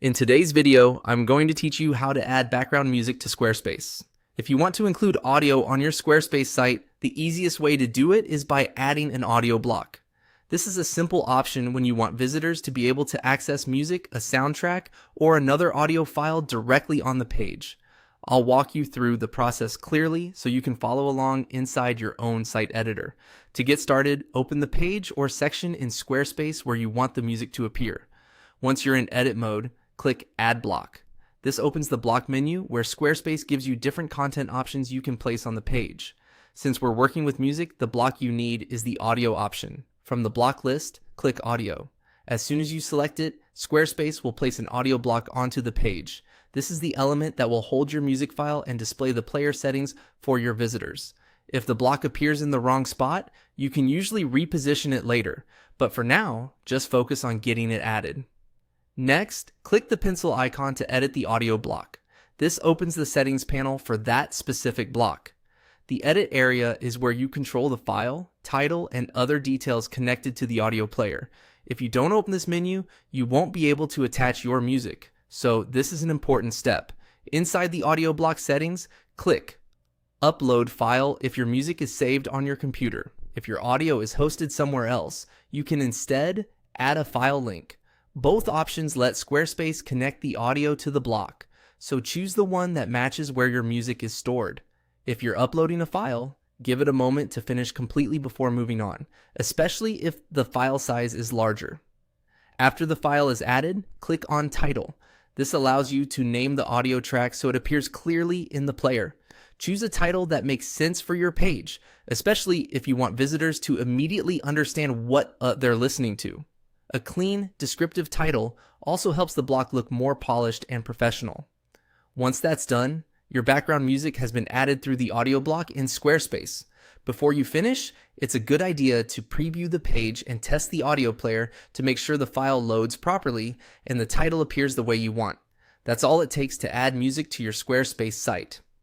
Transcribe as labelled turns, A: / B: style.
A: In today's video, I'm going to teach you how to add background music to Squarespace. If you want to include audio on your Squarespace site, the easiest way to do it is by adding an audio block. This is a simple option when you want visitors to be able to access music, a soundtrack, or another audio file directly on the page. I'll walk you through the process clearly so you can follow along inside your own site editor. To get started, open the page or section in Squarespace where you want the music to appear. Once you're in edit mode, click Add Block. This opens the block menu where Squarespace gives you different content options you can place on the page. Since we're working with music, the block you need is the audio option. From the block list, click Audio. As soon as you select it, Squarespace will place an audio block onto the page. This is the element that will hold your music file and display the player settings for your visitors. If the block appears in the wrong spot, you can usually reposition it later, but for now, just focus on getting it added. Next, click the pencil icon to edit the audio block. This opens the settings panel for that specific block. The edit area is where you control the file, title, and other details connected to the audio player. If you don't open this menu, you won't be able to attach your music, so this is an important step. Inside the audio block settings, click Upload File if your music is saved on your computer. If your audio is hosted somewhere else, you can instead add a file link. Both options let Squarespace connect the audio to the block, so choose the one that matches where your music is stored. If you're uploading a file, give it a moment to finish completely before moving on, especially if the file size is larger. After the file is added, click on Title. This allows you to name the audio track so it appears clearly in the player. Choose a title that makes sense for your page, especially if you want visitors to immediately understand what they're listening to. A clean, descriptive title also helps the block look more polished and professional. Once that's done, your background music has been added through the audio block in Squarespace. Before you finish, it's a good idea to preview the page and test the audio player to make sure the file loads properly and the title appears the way you want. That's all it takes to add music to your Squarespace site.